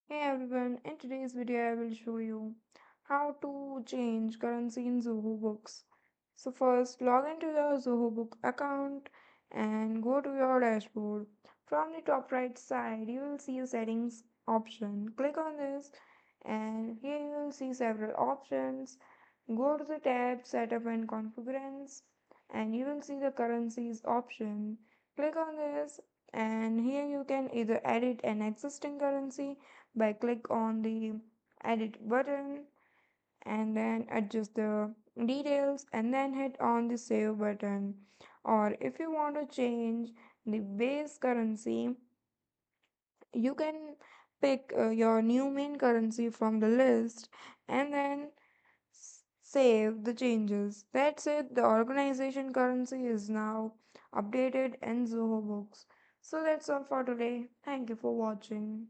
Hey everyone, in today's video I will show you how to change currency in Zoho Books. So first log into your Zoho Book account and go to your dashboard. From the top right side you will see a settings option. Click on this and here you will see several options. Go to the tab setup and configurations and you will see the currencies option. Click on this and here you can either edit an existing currency by click on the edit button and then adjust the details and then hit on the save button, or if you want to change the base currency you can pick your new main currency from the list and then save the changes. That's it, the organization currency is now updated in Zoho Books. So that's all for today. Thank you for watching.